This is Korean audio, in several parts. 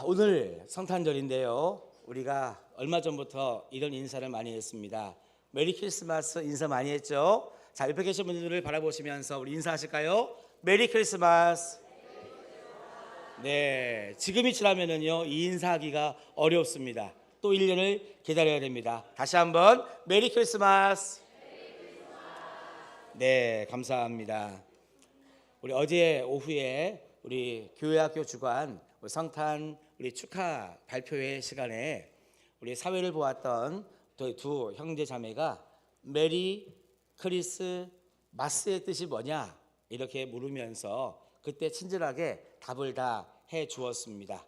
오늘 성탄절인데요. 우리가 얼마 전부터 이런 인사를 많이 했습니다. 메리 크리스마스 인사 많이 했죠? 자, 옆에 계신 분들을 바라보시면서 우리 인사하실까요? 메리 크리스마스. 네, 지금이 지나면은요, 이 인사하기가 어렵습니다. 또 1년을 기다려야 됩니다. 다시 한번 메리 크리스마스. 네, 감사합니다. 우리 어제 오후에 우리 교회학교 주관 우리 성탄 우리 축하 발표회 시간에 우리 사회를 보았던 두 형제 자매가 메리 크리스마스의 뜻이 뭐냐 이렇게 물으면서 그때 친절하게 답을 다 해 주었습니다.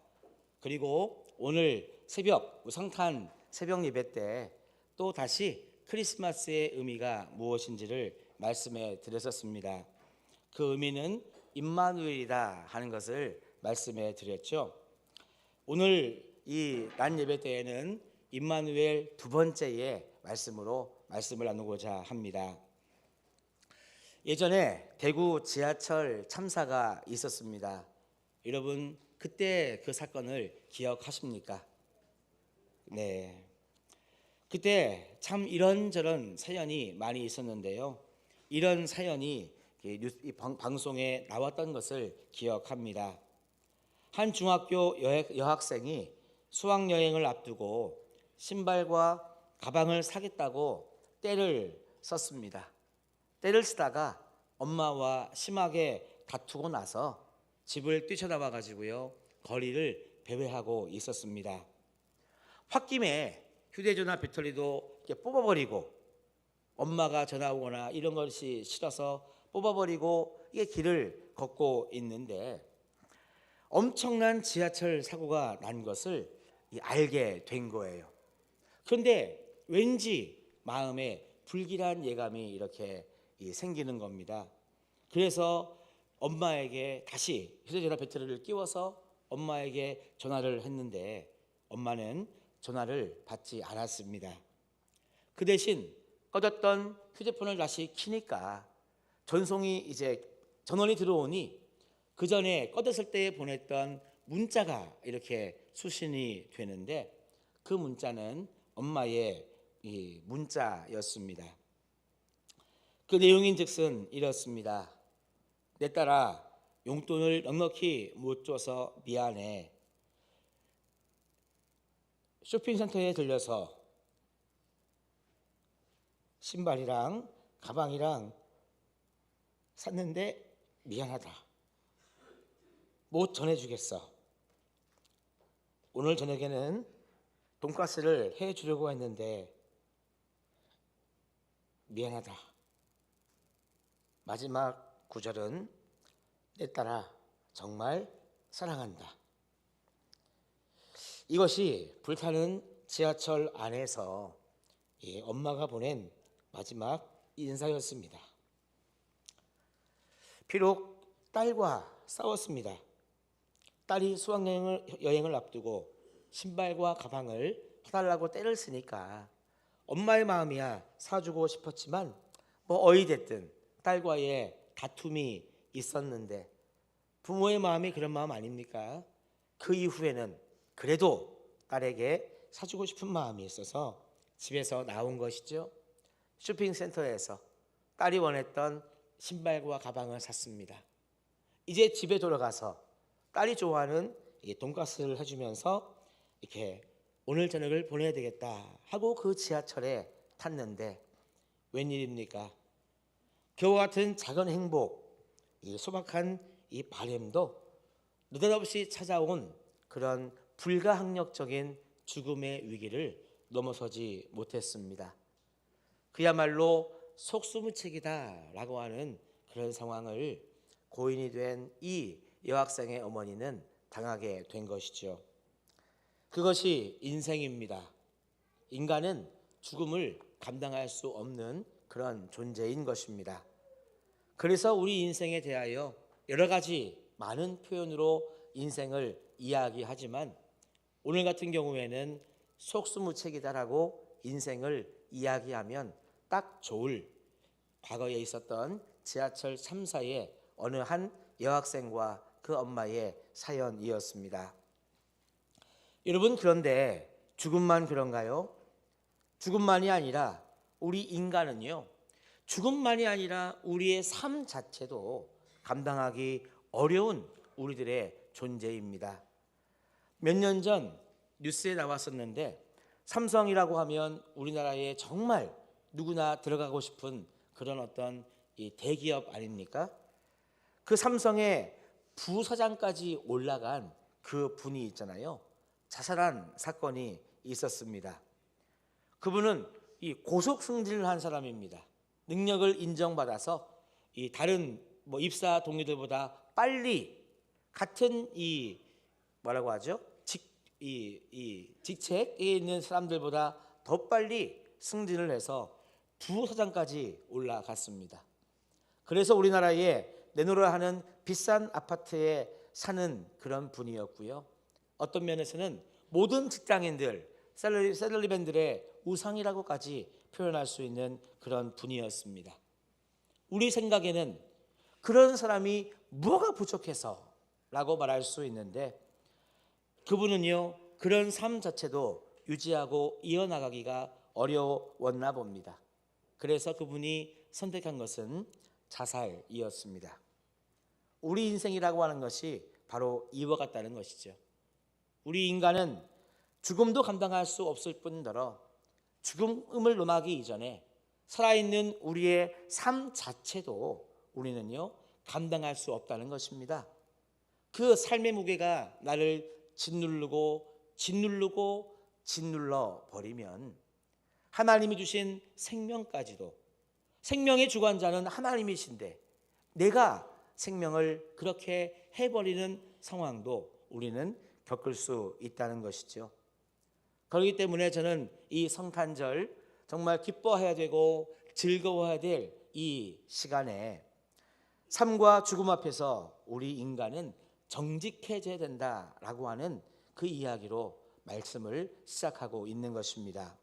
그리고 오늘 새벽 성탄 새벽 예배 때 또 다시 크리스마스의 의미가 무엇인지를 말씀해 드렸었습니다. 그 의미는 임마누엘이다 하는 것을 말씀해 드렸죠. 오늘 이 낮 예배 때에는 임마누엘 두 번째의 말씀을 나누고자 합니다. 예전에 대구 지하철 참사가 있었습니다. 여러분 그때 그 사건을 기억하십니까? 네. 그때 참 이런저런 사연이 많이 있었는데요. 이런 사연이 이 방송에 나왔던 것을 기억합니다. 한 중학교 여학생이 수학여행을 앞두고 신발과 가방을 사겠다고 떼를 썼습니다. 떼를 쓰다가 엄마와 심하게 다투고 나서 집을 뛰쳐나와 가지고요 거리를 배회하고 있었습니다. 홧김에 휴대전화 배터리도 이렇게 뽑아버리고 엄마가 전화 오거나 이런 것이 싫어서 뽑아버리고 이게 길을 걷고 있는데 엄청난 지하철 사고가 난 것을 알게 된 거예요. 그런데 왠지 마음에 불길한 예감이 이렇게 생기는 겁니다. 그래서 엄마에게 다시 휴대전화 배터리를 끼워서 엄마에게 전화를 했는데 엄마는 전화를 받지 않았습니다. 그 대신 꺼졌던 휴대폰을 다시 켜니까 전원이 들어오니 그 전에 꺼졌을 때 보냈던 문자가 이렇게 수신이 되는데 그 문자는 엄마의 이 문자였습니다. 그 내용인즉슨 이렇습니다. 내 딸아, 용돈을 넉넉히 못 줘서 미안해. 쇼핑센터에 들려서 신발이랑 가방이랑 샀는데 미안하다. 못 전해주겠어. 오늘 저녁에는 돈가스를 해주려고 했는데 미안하다. 마지막 구절은 내 딸아 정말 사랑한다. 이것이 불타는 지하철 안에서 엄마가 보낸 마지막 인사였습니다. 비록 딸과 싸웠습니다. 딸이 수학여행을 앞두고 신발과 가방을 사달라고 떼를 쓰니까 엄마의 마음이야 사주고 싶었지만 어찌됐든 딸과의 다툼이 있었는데 부모의 마음이 그런 마음 아닙니까? 그 이후에는 그래도 딸에게 사주고 싶은 마음이 있어서 집에서 나온 것이죠. 쇼핑센터에서 딸이 원했던 신발과 가방을 샀습니다. 이제 집에 돌아가서 딸이 좋아하는 돈가스를 해주면서 이렇게 오늘 저녁을 보내야 되겠다 하고 그 지하철에 탔는데 웬일입니까? 그와 같은 작은 행복, 이 소박한 이 바램도 느닷없이 찾아온 그런 불가항력적인 죽음의 위기를 넘어서지 못했습니다. 그야말로 속수무책이다라고 하는 그런 상황을 고인이 된 이 여학생의 어머니는 당하게 된 것이죠. 그것이 인생입니다. 인간은 죽음을 감당할 수 없는 그런 존재인 것입니다. 그래서 우리 인생에 대하여 여러 가지 많은 표현으로 인생을 이야기하지만 오늘 같은 경우에는 속수무책이다라고 인생을 이야기하면 딱 좋을 과거에 있었던 지하철 참사의 어느 한 여학생과 그 엄마의 사연이었습니다. 여러분, 그런데 죽음만 그런가요? 죽음만이 아니라 우리 인간은요, 죽음만이 아니라 우리의 삶 자체도 감당하기 어려운 우리들의 존재입니다. 몇 년 전 뉴스에 나왔었는데, 삼성이라고 하면 우리나라에 정말 누구나 들어가고 싶은 그런 어떤 이 대기업 아닙니까? 그 삼성의 부사장까지 올라간 그 분이 있잖아요. 자살한 사건이 있었습니다. 그분은 이 고속 승진을 한 사람입니다. 능력을 인정받아서 이 다른 입사 동료들보다 빨리 같은 이 뭐라고 하죠? 직책에 있는 사람들보다 더 빨리 승진을 해서 부사장까지 올라갔습니다. 그래서 우리나라에 내놓으라 하는 비싼 아파트에 사는 그런 분이었고요. 어떤 면에서는 모든 직장인들, 샐러리맨들의 우상이라고까지 표현할 수 있는 그런 분이었습니다. 우리 생각에는 그런 사람이 뭐가 부족해서 라고 말할 수 있는데, 그분은요, 그런 삶 자체도 유지하고 이어나가기가 어려웠나 봅니다. 그래서 그분이 선택한 것은 자살이었습니다. 우리 인생이라고 하는 것이 바로 이와 같다는 것이죠. 우리 인간은 죽음도 감당할 수 없을 뿐더러 죽음을 넘어가기 이전에 살아있는 우리의 삶 자체도 우리는요, 감당할 수 없다는 것입니다. 그 삶의 무게가 나를 짓눌러 버리면 하나님이 주신 생명까지도, 생명의 주관자는 하나님이신데 내가 생명을 그렇게 해버리는 상황도 우리는 겪을 수 있다는 것이죠. 그렇기 때문에 저는 이 성탄절 정말 기뻐해야 되고 즐거워해야 될 이 시간에 삶과 죽음 앞에서 우리 인간은 정직해져야 된다라고 하는 그 이야기로 말씀을 시작하고 있는 것입니다.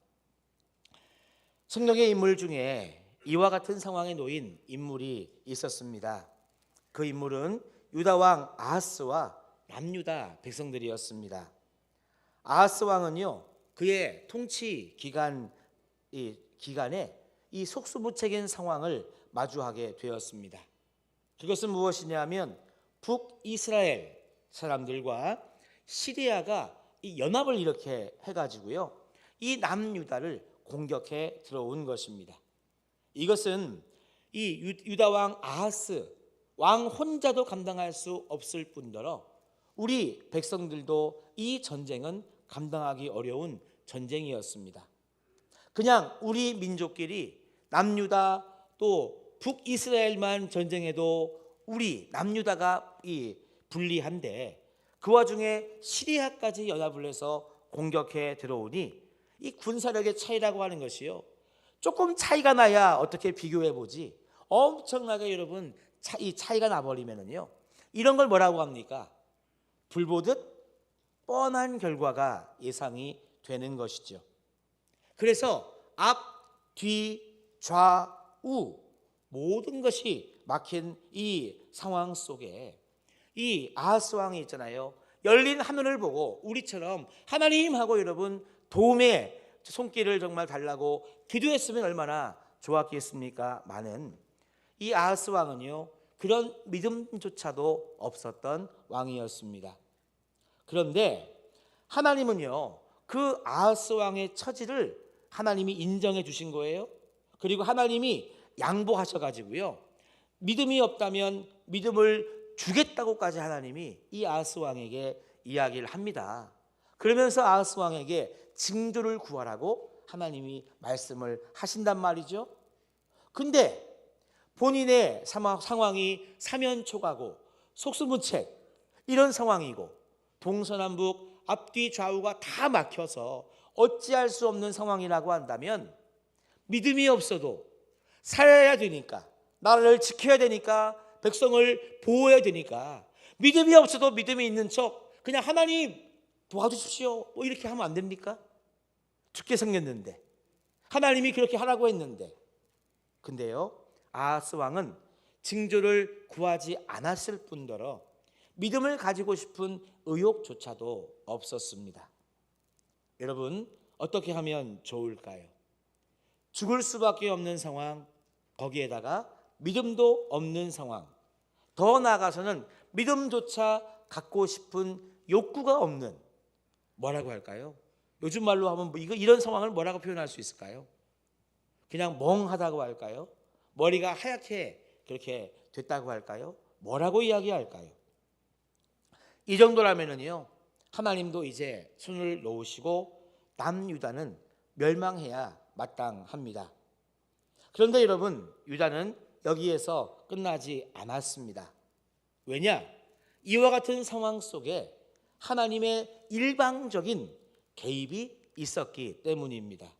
성경의 인물 중에 이와 같은 상황에 놓인 인물이 있었습니다. 그 인물은 유다 왕 아하스와 남유다 백성들이었습니다. 아하스 왕은요, 그의 통치 기간에 이 속수무책인 상황을 마주하게 되었습니다. 그것은 무엇이냐면 북이스라엘 사람들과 시리아가 이 연합을 이렇게 해가지고요, 이 남유다를 공격해 들어온 것입니다. 이것은 이 유다 왕 아하스 왕 혼자도 감당할 수 없을 뿐더러 우리 백성들도 이 전쟁은 감당하기 어려운 전쟁이었습니다. 그냥 우리 민족끼리 남유다 또 북이스라엘만 전쟁해도 우리 남유다가 불리한데, 그 와중에 시리아까지 연합을 해서 공격해 들어오니 이 군사력의 차이라고 하는 것이요, 조금 차이가 나야 어떻게 비교해 보지 엄청나게 여러분 이 차이가 나버리면은요, 이런 걸 뭐라고 합니까? 불보듯 뻔한 결과가 예상이 되는 것이죠. 그래서 앞, 뒤, 좌우 모든 것이 막힌 이 상황 속에 이 아하스 왕이 있잖아요, 열린 하늘을 보고 우리처럼 하나님 하고 여러분 도움의 손길을 정말 달라고 기도했으면 얼마나 좋았겠습니까? 많은 이 아하스 왕은요, 그런 믿음조차도 없었던 왕이었습니다. 그런데 하나님은요, 그 아하스 왕의 처지를 하나님이 인정해 주신 거예요. 그리고 하나님이 양보하셔가지고요, 믿음이 없다면 믿음을 주겠다고까지 하나님이 이 아하스 왕에게 이야기를 합니다. 그러면서 아하스 왕에게 징조를 구하라고 하나님이 말씀을 하신단 말이죠. 근데 본인의 상황이 사면초가고 속수무책 이런 상황이고 동서남북 앞뒤 좌우가 다 막혀서 어찌할 수 없는 상황이라고 한다면, 믿음이 없어도 살아야 되니까, 나라를 지켜야 되니까, 백성을 보호해야 되니까 믿음이 없어도 믿음이 있는 척 그냥 하나님 도와주십시오 이렇게 하면 안 됩니까? 죽게 생겼는데, 하나님이 그렇게 하라고 했는데. 근데요, 아하스 왕은 징조를 구하지 않았을 뿐더러 믿음을 가지고 싶은 의욕조차도 없었습니다. 여러분, 어떻게 하면 좋을까요? 죽을 수밖에 없는 상황, 거기에다가 믿음도 없는 상황, 더 나아가서는 믿음조차 갖고 싶은 욕구가 없는, 뭐라고 할까요? 요즘 말로 하면 이런 상황을 뭐라고 표현할 수 있을까요? 그냥 멍하다고 할까요? 머리가 하얗게 그렇게 됐다고 할까요? 뭐라고 이야기할까요? 이 정도라면은요, 하나님도 이제 손을 놓으시고 남유다는 멸망해야 마땅합니다. 그런데 여러분, 유다는 여기에서 끝나지 않았습니다. 왜냐? 이와 같은 상황 속에 하나님의 일방적인 개입이 있었기 때문입니다.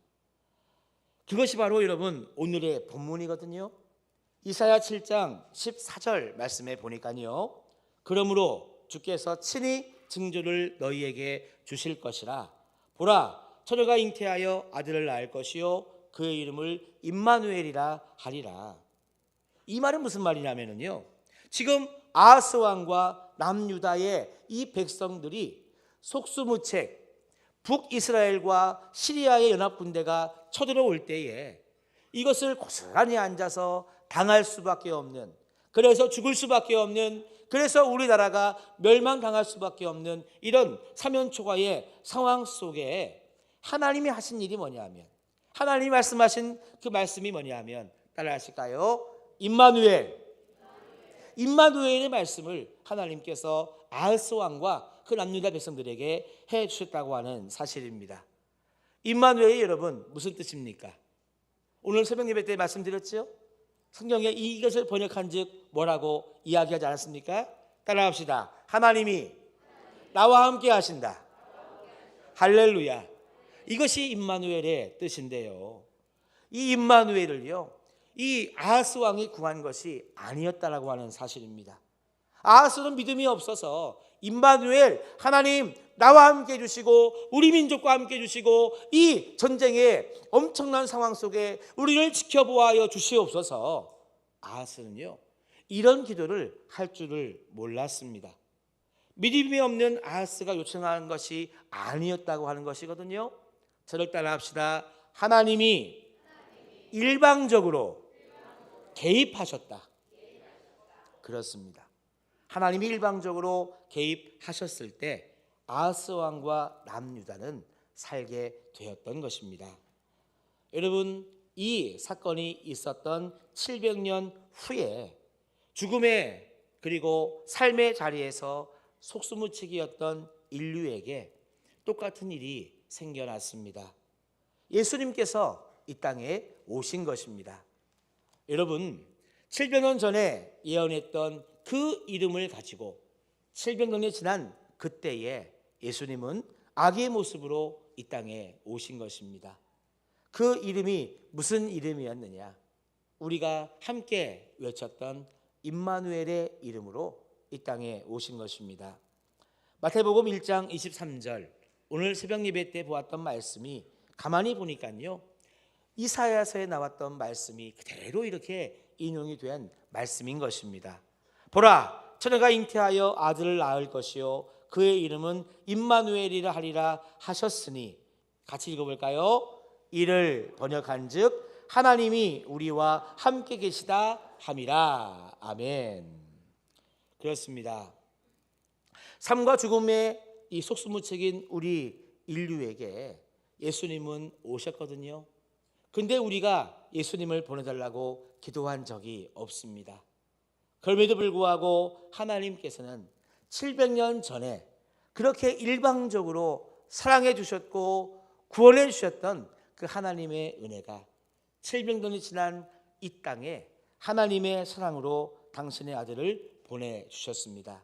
그것이 바로 여러분 오늘의 본문이거든요. 이사야 7장 14절 말씀에 보니까요, 그러므로 주께서 친히 징조를 너희에게 주실 것이라. 보라, 처녀가 잉태하여 아들을 낳을 것이요 그의 이름을 임마누엘이라 하리라. 이 말은 무슨 말이냐면요, 지금 아하스 왕과 남유다의 이 백성들이 속수무책 북이스라엘과 시리아의 연합군대가 쳐들어올 때에 이것을 고스란히 앉아서 당할 수밖에 없는, 그래서 죽을 수밖에 없는, 그래서 우리나라가 멸망당할 수밖에 없는 이런 사면초가의 상황 속에 하나님이 하신 일이 뭐냐면, 하나님이 말씀하신 그 말씀이 뭐냐면, 따라 하실까요? 임마누엘의 말씀을 하나님께서 아하스 왕과 그 남유다 백성들에게 해 주셨다고 하는 사실입니다. 임마누엘이 여러분 무슨 뜻입니까? 오늘 새벽 예배 때 말씀드렸죠? 성경에 이것을 번역한즉 뭐라고 이야기하지 않았습니까? 따라합시다. 하나님이 나와 함께 하신다. 할렐루야. 이것이 임마누엘의 뜻인데요, 이 임마누엘을요, 이 아하스 왕이 구한 것이 아니었다라고 하는 사실입니다. 아하스는 믿음이 없어서 임마누엘, 하나님 나와 함께 해주시고 우리 민족과 함께 해주시고 이 전쟁의 엄청난 상황 속에 우리를 지켜보아여 주시옵소서, 아하스는요 이런 기도를 할 줄을 몰랐습니다. 믿음이 없는 아하스가 요청하는 것이 아니었다고 하는 것이거든요. 저를 따라 합시다. 하나님이 일방적으로 개입하셨다. 그렇습니다. 하나님이 일방적으로 개입하셨을 때 아하스 왕과 남유다는 살게 되었던 것입니다. 여러분, 이 사건이 있었던 700년 후에 죽음의 그리고 삶의 자리에서 속수무책이었던 인류에게 똑같은 일이 생겨났습니다. 예수님께서 이 땅에 오신 것입니다. 여러분, 700년 전에 예언했던 그 이름을 가지고 700년이 지난 그때에 예수님은 아기의 모습으로 이 땅에 오신 것입니다. 그 이름이 무슨 이름이었느냐? 우리가 함께 외쳤던 임마누엘의 이름으로 이 땅에 오신 것입니다. 마태복음 1장 23절, 오늘 새벽 예배 때 보았던 말씀이 가만히 보니까요, 이사야서에 나왔던 말씀이 그대로 이렇게 인용이 된 말씀인 것입니다. 보라, 처녀가 잉태하여 아들을 낳을 것이요 그의 이름은 임마누엘이라 하리라 하셨으니, 같이 읽어볼까요? 이를 번역한즉 하나님이 우리와 함께 계시다 함이라. 아멘. 그렇습니다. 삶과 죽음의 이 속수무책인 우리 인류에게 예수님은 오셨거든요. 근데 우리가 예수님을 보내달라고 기도한 적이 없습니다. 그럼에도 불구하고 하나님께서는 700년 전에 그렇게 일방적으로 사랑해 주셨고 구원해 주셨던 그 하나님의 은혜가 700년이 지난 이 땅에 하나님의 사랑으로 당신의 아들을 보내주셨습니다.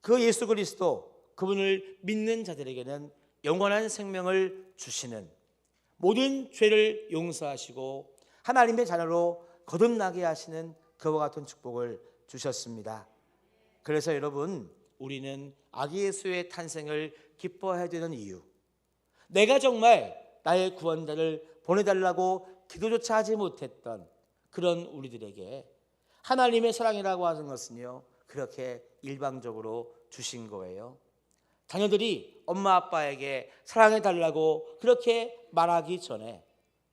그 예수 그리스도, 그분을 믿는 자들에게는 영원한 생명을 주시는, 모든 죄를 용서하시고 하나님의 자녀로 거듭나게 하시는 그와 같은 축복을 주셨습니다. 그래서 여러분, 우리는 아기 예수의 탄생을 기뻐해야 되는 이유, 내가 정말 나의 구원자를 보내달라고 기도조차 하지 못했던 그런 우리들에게 하나님의 사랑이라고 하는 것은요, 그렇게 일방적으로 주신 거예요. 자녀들이 엄마 아빠에게 사랑해 달라고 그렇게 말하기 전에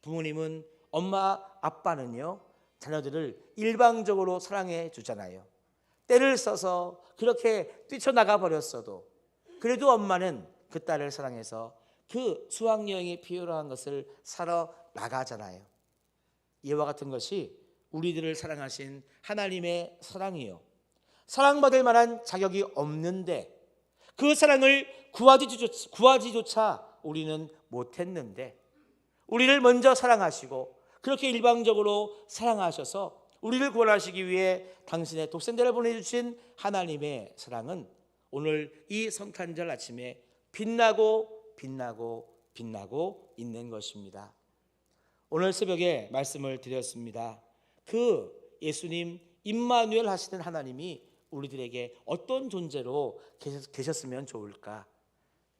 부모님은 엄마 아빠는요 자녀들을 일방적으로 사랑해 주잖아요. 때를 써서 그렇게 뛰쳐나가 버렸어도 그래도 엄마는 그 딸을 사랑해서 그 수학여행에 필요한 것을 사러 나가잖아요. 이와 같은 것이 우리들을 사랑하신 하나님의 사랑이요, 사랑받을 만한 자격이 없는데 그 사랑을 구하지조차 우리는 못했는데 우리를 먼저 사랑하시고 그렇게 일방적으로 사랑하셔서 우리를 구원하시기 위해 당신의 독생자를 보내주신 하나님의 사랑은 오늘 이 성탄절 아침에 빛나고 있는 것입니다. 오늘 새벽에 말씀을 드렸습니다. 그 예수님 임마누엘 하시는 하나님이 우리들에게 어떤 존재로 계셨으면 좋을까?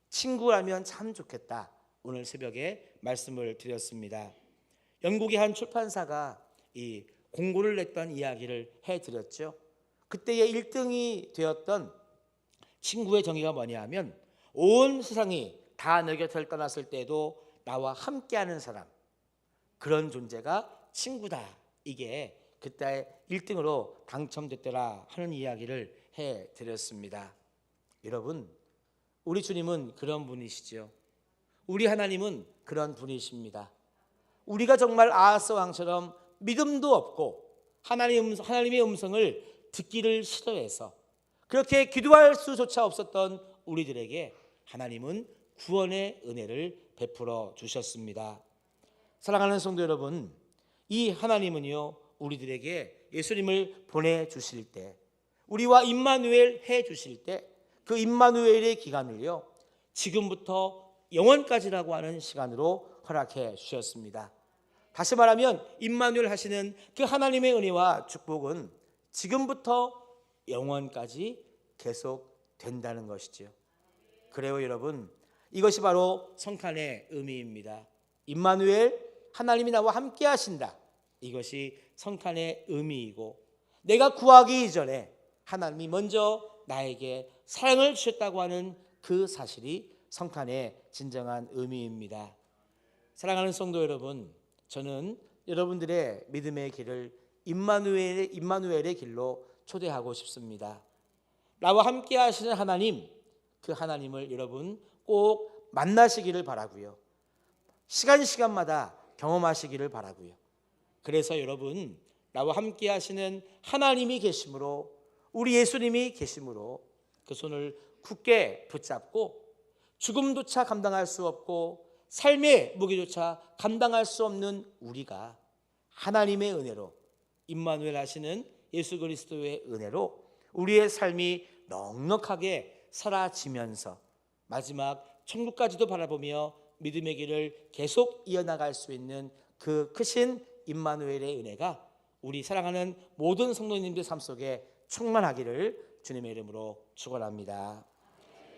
친구라면 참 좋겠다. 오늘 새벽에 말씀을 드렸습니다. 영국의 한 출판사가 이 공고를 냈던 이야기를 해드렸죠. 그때의 1등이 되었던 친구의 정의가 뭐냐 하면 온 세상이 다 내 곁을 떠났을 때도 나와 함께하는 사람, 그런 존재가 친구다. 이게 그때 1등으로 당첨됐더라 하는 이야기를 해드렸습니다. 여러분, 우리 주님은 그런 분이시죠. 우리 하나님은 그런 분이십니다. 우리가 정말 아하스 왕처럼 믿음도 없고 하나님의 음성을 듣기를 싫어해서 그렇게 기도할 수조차 없었던 우리들에게 하나님은 구원의 은혜를 베풀어 주셨습니다. 사랑하는 성도 여러분, 이 하나님은요 우리들에게 예수님을 보내주실 때, 우리와 임마누엘 해주실 때 그 임마누엘의 기간을요 지금부터 영원까지라고 하는 시간으로 허락해 주셨습니다. 다시 말하면 임마누엘 하시는 그 하나님의 은혜와 축복은 지금부터 영원까지 계속 된다는 것이죠. 그래요 여러분, 이것이 바로 성탄의 의미입니다. 임마누엘, 하나님이 나와 함께 하신다. 이것이 성탄의 의미이고, 내가 구하기 이전에 하나님이 먼저 나에게 사랑을 주셨다고 하는 그 사실이 성탄의 진정한 의미입니다. 사랑하는 성도 여러분, 저는 여러분들의 믿음의 길을 임마누엘의 길로 초대하고 싶습니다. 나와 함께 하시는 하나님, 그 하나님을 여러분 꼭 만나시기를 바라고요. 시간마다 경험하시기를 바라고요. 그래서 여러분, 나와 함께 하시는 하나님이 계심으로, 우리 예수님이 계심으로 그 손을 굳게 붙잡고 죽음조차 감당할 수 없고 삶의 무게조차 감당할 수 없는 우리가 하나님의 은혜로, 임마누엘 하시는 예수 그리스도의 은혜로 우리의 삶이 넉넉하게 사라지면서 마지막 천국까지도 바라보며 믿음의 길을 계속 이어나갈 수 있는 그 크신 임마누엘의 은혜가 우리 사랑하는 모든 성도님들 삶 속에 충만하기를 주님의 이름으로 축원합니다.